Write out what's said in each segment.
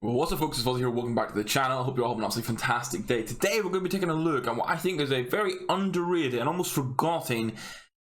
Well, what's up, folks? It's Fuzzy here. Welcome back to the channel. I hope you're all having an absolutely fantastic day. Today, we're going to be taking a look at what I think is a very underrated and almost forgotten,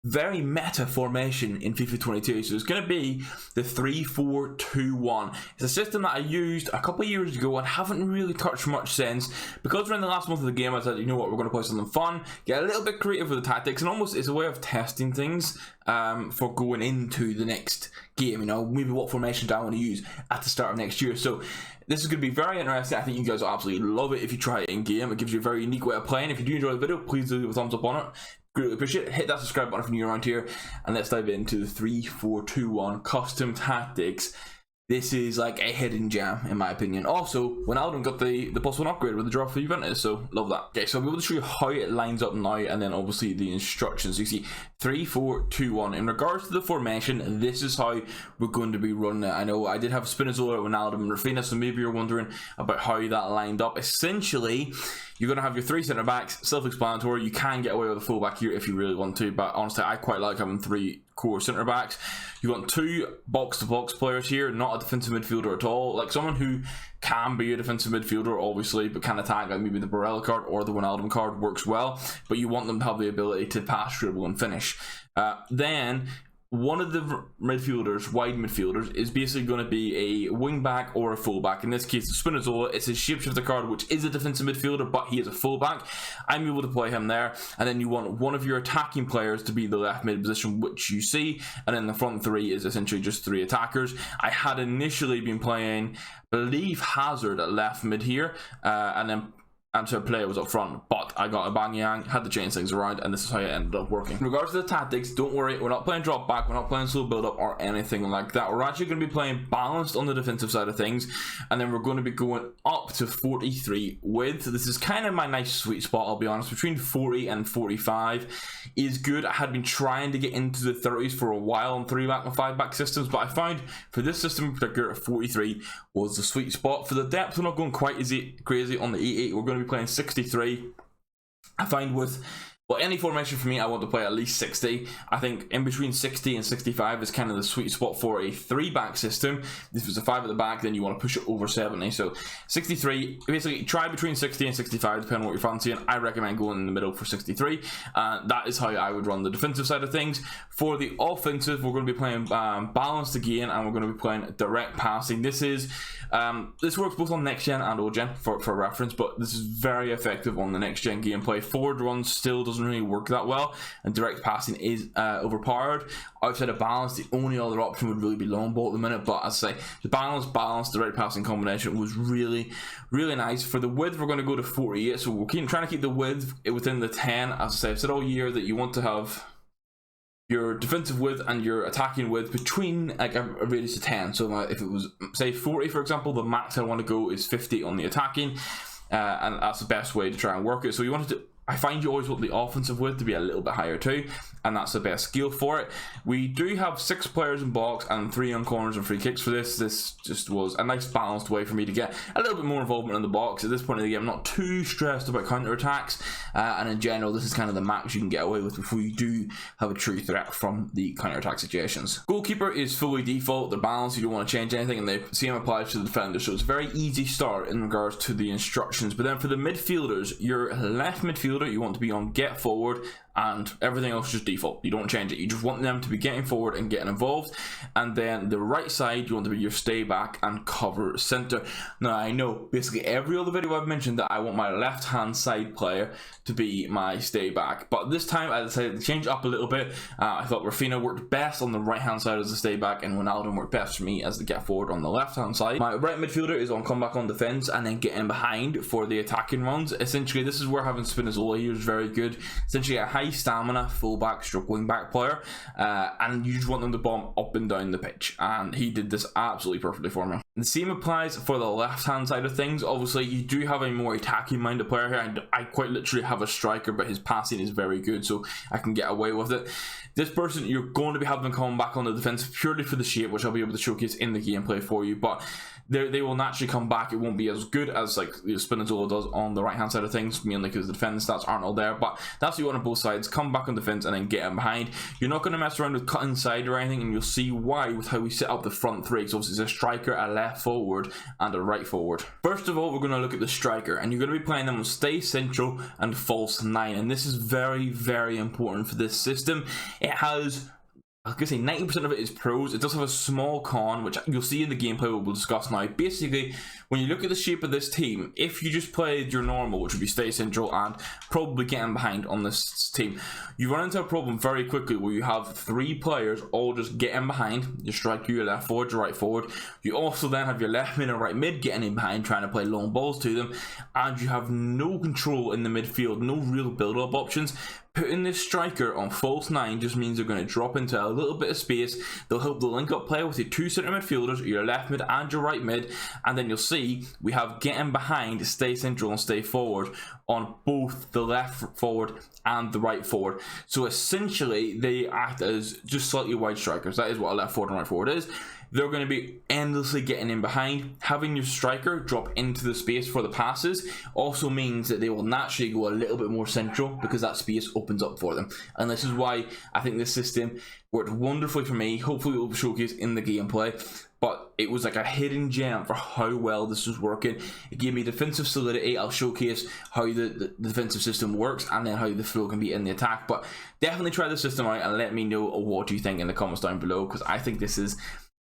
very meta formation in FIFA 22. So it's going to be the 3-4-2-1. It's a system that I used a couple of years ago and haven't really touched much since. Because we're in the last month of the game, I said, you know what, we're going to play something fun, get a little bit creative with the tactics, and almost it's a way of testing things for going into the next game. You know, maybe what formation do I want to use at the start of next year. So this is going to be very interesting. I think you guys will absolutely love it if you try it in game. It gives you a very unique way of playing. If you do enjoy the video, please do leave a thumbs up on it. Greatly appreciate it. Hit that subscribe button if you're new around here, and let's dive into the 3-4-2-1 custom tactics. This is like a hidden gem, in my opinion. Also, Wijnaldum got the +1 upgrade with the draw for Juventus, so love that. Okay, so I'll be able to show you how it lines up now, and then obviously the instructions. You see, 3-4-2-1. In regards to the formation, this is how we're going to be running it. I know I did have Spinazzola, Wijnaldum, and Rafinha, so maybe you're wondering about how that lined up. Essentially, you're going to have your three centre backs, self-explanatory. You can get away with a full back here if you really want to, but honestly, I quite like having three core centre backs. You want two box-to-box players here, not a defensive midfielder at all. Like someone who can be a defensive midfielder, obviously, but can attack, like maybe the Barella card or the Wijnaldum card works well, but you want them to have the ability to pass, dribble, and finish. Then one of the midfielders, wide midfielders, is basically going to be a wing back or a full back. In this case, Spinazzola, it's a shapeshifter card, which is a defensive midfielder, but he is a full back. I'm able to play him there. And then you want one of your attacking players to be the left mid position, which you see. And then the front three is essentially just three attackers. I had initially been playing, I believe, Hazard at left mid here, and then so player was up front, but I got a Banyang, had to change things around, and this is how it ended up working. In regards to the tactics, don't worry, we're not playing drop back, we're not playing slow build up or anything like that. We're actually going to be playing balanced on the defensive side of things, and then we're going to be going up to 43 width. This is kind of my nice sweet spot, I'll be honest. Between 40 and 45 is good. I had been trying to get into the 30s for a while on 3-back and 5-back systems, but I found for this system in particular, 43 was the sweet spot. For the depth, we're not going quite as crazy on the 88. We're going to be playing 63. I find with any formation for me, I want to play at least 60. I think in between 60 and 65 is kind of the sweet spot for a 3-back system. If it's a 5 at the back, then you want to push it over 70. So 63, basically try between 60 and 65 depending on what you're fancying. I recommend going in the middle for 63. That is how I would run the defensive side of things. For the offensive, we're going to be playing balanced again, and we're going to be playing direct passing. This works both on next gen and old gen for reference, but this is very effective on the next gen gameplay. Forward runs still doesn't really work that well, and direct passing is overpowered. Outside of balance, the only other option would really be long ball at the minute, but as I say, the balance direct passing combination was really nice. For the width, we're going to go to 48, so we're trying to keep the width within the 10. As I say, I've said all year that you want to have your defensive width and your attacking width between like a radius of 10. So if it was say 40, for example, the max I want to go is 50 on the attacking, and that's the best way to try and work it. So you wanted to, I find you always want the offensive width to be a little bit higher too, and that's the best skill for it. We do have 6 players in box and 3 on corners and free kicks for this. This just was a nice balanced way for me to get a little bit more involvement in the box. At this point of the game, I'm not too stressed about counter attacks, and in general, this is kind of the max you can get away with before you do have a true threat from the counter attack situations. Goalkeeper is fully default. They're balanced. You don't want to change anything, and the same applies to the defender. So it's a very easy start in regards to the instructions. But then for the midfielders, your left midfielder, you want to be on get forward, and everything else just default. You don't change it. You just want them to be getting forward and getting involved. And then the right side, you want to be your stay back and cover center. Now, I know basically every other video I've mentioned that I want my left hand side player to be my stay back, but this time I decided to change up a little bit. I thought Rafinha worked best on the right hand side as the stay back, and Wijnaldum worked best for me as the get forward on the left hand side. My right midfielder is on come back on defense and then get in behind for the attacking runs. Essentially, this is where having Spinazzola here is very good. Essentially a high stamina fullback stroke wing back player, and you just want them to bomb up and down the pitch, and he did this absolutely perfectly for me. The same applies for the left hand side of things. Obviously you do have a more attacking minded player here. I quite literally have a striker, but his passing is very good, so I can get away with it. This person, you're going to be having them come back on the defense purely for the shape, which I'll be able to showcase in the gameplay for you, but they will naturally come back. It won't be as good as like Spinazzola does on the right hand side of things, mainly because the defense stats aren't all there, but that's what you want on both sides. sides, come back on defense, and then get in behind. You're not going to mess around with cut inside or anything, and you'll see why with how we set up the front three. So obviously it's a striker, a left forward, and a right forward. First of all, we're going to look at the striker, and you're going to be playing them on stay central and false 9, and this is very, very important for this system. It has, I was going to say 90% of it is pros. It does have a small con, which you'll see in the gameplay we'll discuss now. Basically, when you look at the shape of this team, if you just played your normal, which would be stay central and probably getting behind on this team, you run into a problem very quickly where you have 3 players all just getting behind. Your striker, your left forward, your right forward. You also then have your left mid and right mid getting in behind, trying to play long balls to them, and you have no control in the midfield, no real build-up options. Putting this striker on false 9 just means they're going to drop into a little bit of space. They'll help the link up play with your 2 centre midfielders, your left mid and your right mid, and then you'll see we have getting behind, stay central and stay forward on both the left forward and the right forward. So essentially they act as just slightly wide strikers. That is what a left forward and right forward is. They're going to be endlessly getting in behind. Having your striker drop into the space for the passes also means that they will naturally go a little bit more central because that space opens up for them. And this is why I think this system worked wonderfully for me. Hopefully it will showcase in the gameplay, but it was like a hidden gem for how well this was working. It gave me defensive solidity. I'll showcase how the defensive system works and then how the flow can be in the attack. But definitely try the system out and let me know what you think in the comments down below, because I think this is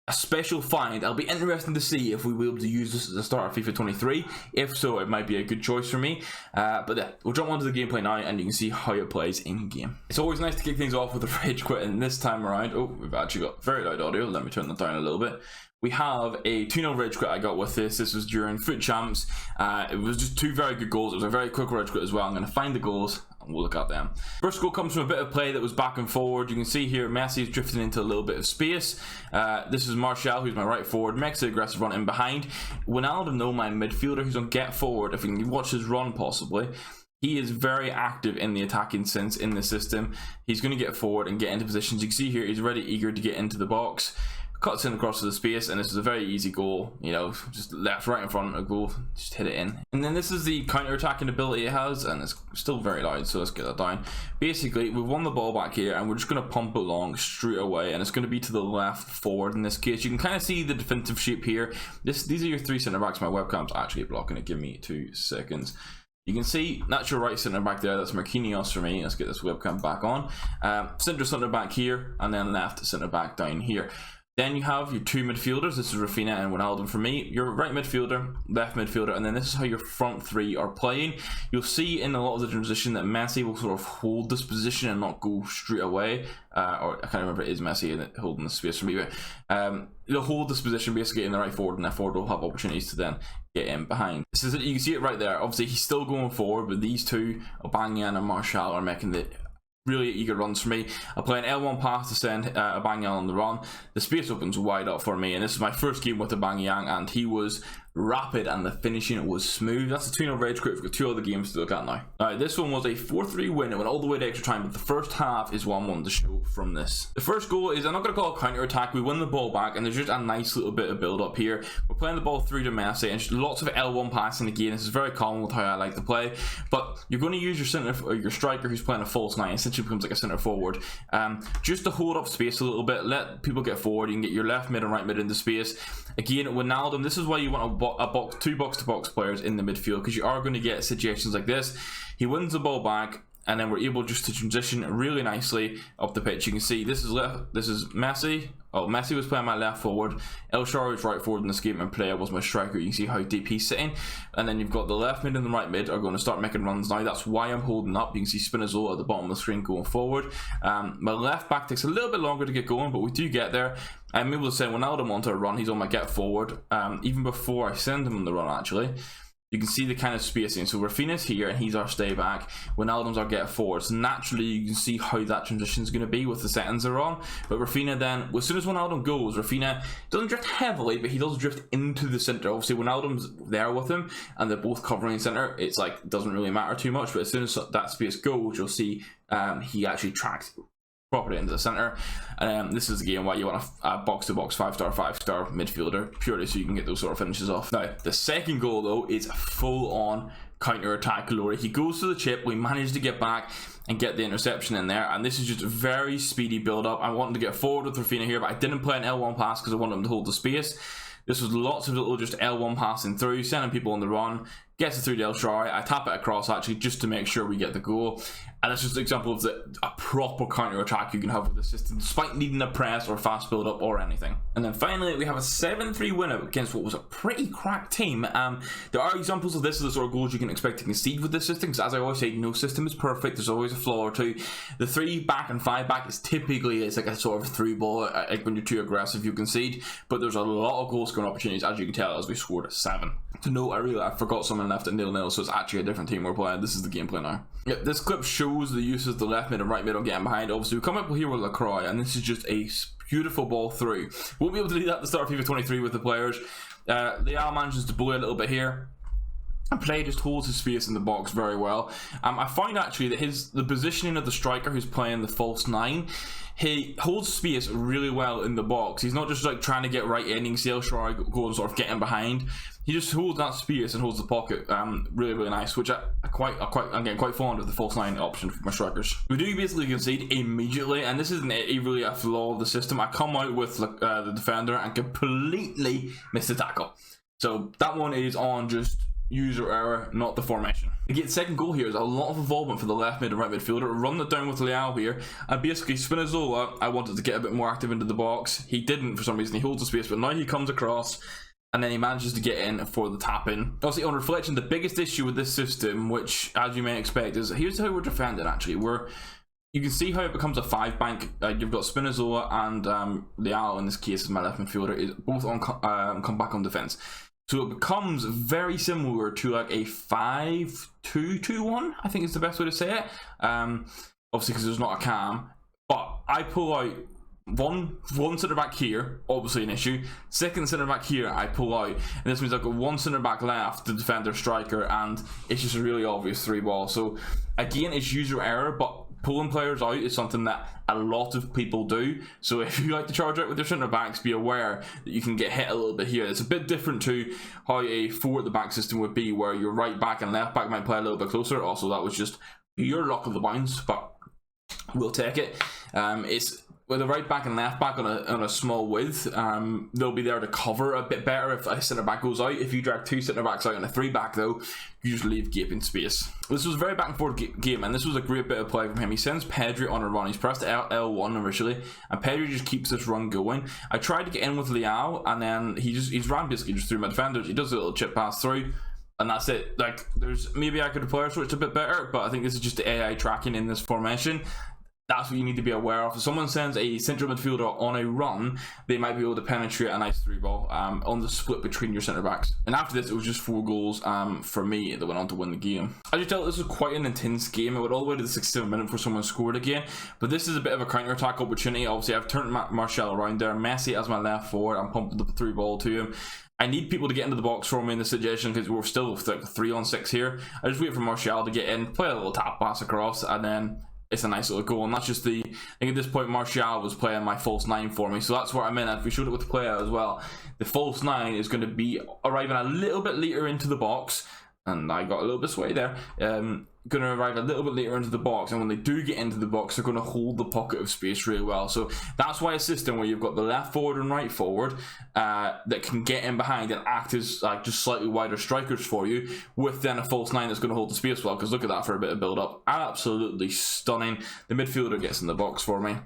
a special find. I'll be interested to see if we will be able to use this at the start of FIFA 23. If so, it might be a good choice for me. But yeah, we'll jump onto the gameplay now and you can see how it plays in game. It's always nice to kick things off with a rage quit, and this time around, oh, we've actually got very loud audio. Let me turn that down a little bit. We have a 2-0 rage quit I got with this. This was during Foot Champs. It was just 2 very good goals. It was a very quick rage quit as well. I'm going to find the goals and we'll look at them. First goal comes from a bit of play that was back and forward. You can see here Messi is drifting into a little bit of space. This is Martial, who's my right forward. Makes an aggressive run in behind. Wijnaldum, though, my midfielder, who's on get forward. If we can watch his run possibly. He is very active in the attacking sense in the system. He's going to get forward and get into positions. You can see here he's already eager to get into the box. Cuts in across the space, and this is a very easy goal, you know, just left right in front of a goal, just hit it in. And then this is the counter-attacking ability it has, and it's still very loud, so let's get that down. Basically, we've won the ball back here and we're just going to pump it along straight away, and it's going to be to the left forward in this case. You can kind of see the defensive shape here. These are your 3 centre backs. My webcam's actually blocking it. Give me 2 seconds. You can see that's your right centre back there. That's Marquinhos for me. Let's get this webcam back on. Centre back here, and then left centre back down here. Then you have your 2 midfielders. This is Rafinha and Wijnaldum for me. Your right midfielder, left midfielder, and then this is how your front 3 are playing. You'll see in a lot of the transition that Messi will sort of hold this position and not go straight away. Or I can't remember, it is Messi holding the space for me, but he'll hold this position basically in the right forward, and left forward will have opportunities to then get in behind. This is it. You can see it right there. Obviously, he's still going forward, but these 2, Aubameyang and Martial, are making the really eager runs for me. I play an L1 pass to send Aubameyang on the run. The space opens wide up for me, and this is my first game with Aubameyang, and he was rapid and the finishing was smooth. That's a 2-0 rage quit. We've got 2 other games to look at now. Alright, this one was a 4-3 win. It went all the way to extra time, but the first half is what I wanted to show from this. The first goal is, I'm not going to call it counter attack. We win the ball back, and there's just a nice little bit of build up here. We're playing the ball through to Messi, and just lots of L1 passing again. This is very common with how I like to play, but you're going to use your center, or your striker who's playing a false 9, essentially becomes like a center forward, just to hold up space a little bit, let people get forward. You can get your left mid and right mid into space. Again, Wijnaldum, this is why you want a 2 box-to-box players in the midfield, because you are going to get situations like this. He wins the ball back, and then we're able just to transition really nicely up the pitch. You can see this is Messi. Oh, Messi was playing my left forward. El Shaarawy was right forward in this game, and Player was my striker. You can see how deep he's sitting. And then you've got the left mid and the right mid are going to start making runs now. That's why I'm holding up. You can see Spinazzola at the bottom of the screen going forward. My left back takes a little bit longer to get going, but we do get there. I'm able to send Wijnaldum onto a run. He's on my get forward. Even before I send him on the run, actually. You can see the kind of spacing. So Rafinha's here and he's our stay back. Wijnaldum's our get forward. So naturally you can see how that transition is going to be with the settings are on. But Rafinha then, as soon as Wijnaldum goes, Rafinha doesn't drift heavily, but he does drift into the centre. Obviously Wijnaldum's there with him and they're both covering the centre. It's like, it doesn't really matter too much, but as soon as that space goes, you'll see he actually tracks properly into the center. And this is the game why you want a box-to-box 5-star midfielder, purely so you can get those sort of finishes off. Now, the second goal though is full-on counter-attack glory. He goes to the chip, we manage to get back and get the interception in there, and this is just a very speedy build-up. I wanted to get forward with Rafinha here, but I didn't play an L1 pass because I wanted him to hold the space. This was lots of little just L1 passing through, sending people on the run, gets it through to El Shaarawy. I tap it across actually just to make sure we get the goal. And that's just an example of a proper counter-attack you can have with the system, despite needing a press or fast build-up or anything. And then finally, we have a 7-3 win against what was a pretty cracked team. There are examples of this, are the sort of goals you can expect to concede with this system, because as I always say, no system is perfect. There's always a flaw or two. The 3-back and 5-back is typically, it's like a sort of through ball. Like when you're too aggressive, you concede. But there's a lot of goal-scoring opportunities, as you can tell, as we scored a 7. To note, I forgot someone left at 0-0, so it's actually a different team we're playing. This is the gameplay now. Yep, this clip shows the use of the left mid and right mid on getting behind. Obviously, we come up here with Lacroix, and this is just a beautiful ball through. Won't be able to do that at the start of FIFA 23 with the players. Leal manages to bully a little bit here. And play just holds his space in the box very well. I find actually that the positioning of the striker who's playing the false 9, he holds space really well in the box. He's not just like trying to get right in and see El Shaarawy go and sort of get in behind. He just holds that space and holds the pocket really nice, which I'm getting quite fond of the false 9 option for my strikers. We do basically concede immediately, and this isn't really a flaw of the system. I come out with the defender and completely miss the tackle. So that one is on just user error, not the formation. Again, second goal here is a lot of involvement for the left mid and right midfielder. Run it down with Leal here, and basically Spinazzola, I wanted to get a bit more active into the box. He didn't for some reason. He holds the space, but now he comes across and then he manages to get in for the tap in. Obviously, on reflection, the biggest issue with this system, which as you may expect, is here's how we're defending actually. You can see how it becomes a 5-bank. You've got Spinazzola and Leal in this case as my left midfielder, is both on come back on defense. So it becomes very similar to like a 5-2-2-1, I think is the best way to say it. Obviously because there's not a cam. But I pull out one centre back here, obviously an issue. Second centre back here, I pull out. And this means I've got one centre back left to defend their striker, and it's just a really obvious 3-ball. So again, it's user error, but pulling players out is something that a lot of people do. So if you like to charge out with your centre backs, be aware that you can get hit a little bit here. It's a bit different to how a 4 at the back system would be, where your right back and left back might play a little bit closer. Also, that was just your luck of the bounce, but we'll take it. It's with a right back and left back on a small width, they'll be there to cover a bit better if a centre back goes out. If you drag 2 centre backs out on a 3-back though, you just leave gaping space. This was a very back and forth game, and this was a great bit of play from him. He sends Pedri on a run. He's pressed L1 initially, and Pedri just keeps this run going. I tried to get in with Leal, and then he's ran basically just through my defenders. He does a little chip pass through, and that's it. Like, maybe I could have player switched a bit better, but I think this is just the AI tracking in this formation. That's what you need to be aware of. If someone sends a central midfielder on a run, they might be able to penetrate a nice 3-ball on the split between your centre backs. And after this, it was just 4 goals for me that went on to win the game. As you tell, this was quite an intense game. It went all the way to the 67th minute before someone scored again. But this is a bit of a counter-attack opportunity. Obviously, I've turned Martial around there. Messi as my left forward. I'm pumping the 3-ball to him. I need people to get into the box for me in this situation because we're still with like 3-on-6 here. I just wait for Martial to get in, play a little tap pass across, and then it's a nice little goal. And that's just I think at this point Martial was playing my false 9 for me, so that's where I'm in. If we showed it with the player as well, the false 9 is going to be arriving a little bit later into the box, and I got a little bit sway there. Going to arrive a little bit later into the box, and when they do get into the box, they're going to hold the pocket of space really well. So that's why a system where you've got the left forward and right forward that can get in behind and act as like just slightly wider strikers for you, with then a false 9 that's going to hold the space well. Because look at that for a bit of build up, absolutely stunning. The midfielder gets in the box for me.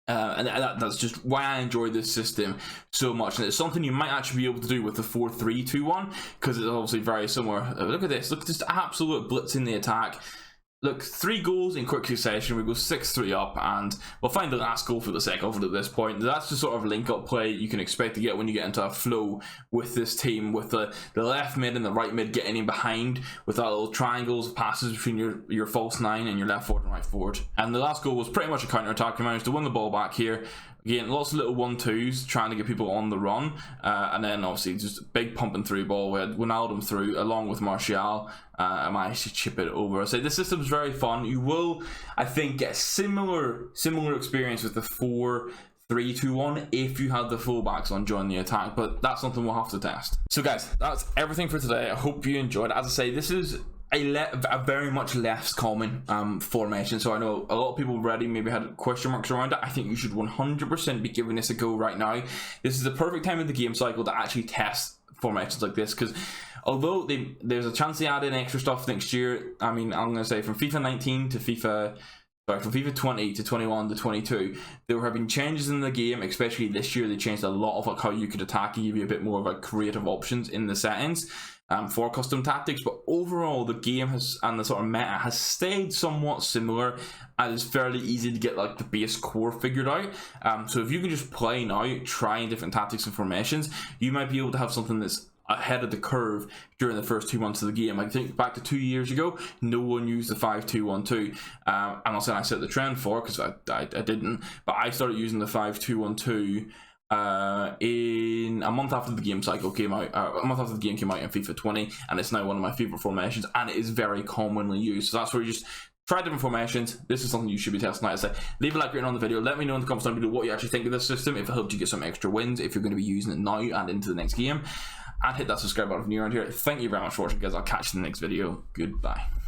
And that's just why I enjoy this system so much, and it's something you might actually be able to do with the 4-3-2-1 because it's obviously very similar. Look at this, look at this absolute blitz in the attack. Look, 3 goals in quick succession. We go 6-3 up, and we'll find the last goal for the second of it at this point. That's the sort of link-up play you can expect to get when you get into a flow with this team, with the left mid and the right mid getting in behind, with that little triangles, passes between your false 9 and your left forward and right forward. And the last goal was pretty much a counter-attack. We managed to win the ball back here. Again, lots of little 1-2s trying to get people on the run, and then obviously just a big pumping through ball. We had Wijnaldum through along with Martial. I managed to chip it over. So this system's very fun. You will, I think, get similar experience with the 3-2-1 if you had the fullbacks on join the attack, but that's something we'll have to test. So guys, that's everything for today. I hope you enjoyed. As I say, this is a very much less common formation, so I know a lot of people already maybe had question marks around it. I think you should 100% be giving this a go right now. This is the perfect time in the game cycle to actually test formations like this, because although there's a chance they add in extra stuff next year, I mean, I'm going to say from FIFA 19 to from FIFA 20 to 21 to 22, there have been changes in the game, especially this year. They changed a lot of like how you could attack and give you a bit more of a creative options in the settings for custom tactics. But overall, the game has, and the sort of meta has stayed somewhat similar, and it's fairly easy to get like the base core figured out. So if you can just play now, trying different tactics and formations, you might be able to have something that's ahead of the curve during the first 2 months of the game. I think back to 2 years ago, no one used the 5-2-1-2. I'm not saying I set the trend for, because I didn't, but I started using the 5-2-1-2 in a month after the game cycle came out, a month after the game came out in FIFA 20, and it's now one of my favorite formations, and it is very commonly used. So that's where you just try different formations. This is something you should be testing out. So leave a like rating on the video. Let me know in the comments down below what you actually think of this system, if it helped you get some extra wins, if you're going to be using it now and into the next game. And hit that subscribe button if you're around here. Thank you very much for watching, guys. I'll catch you in the next video. Goodbye.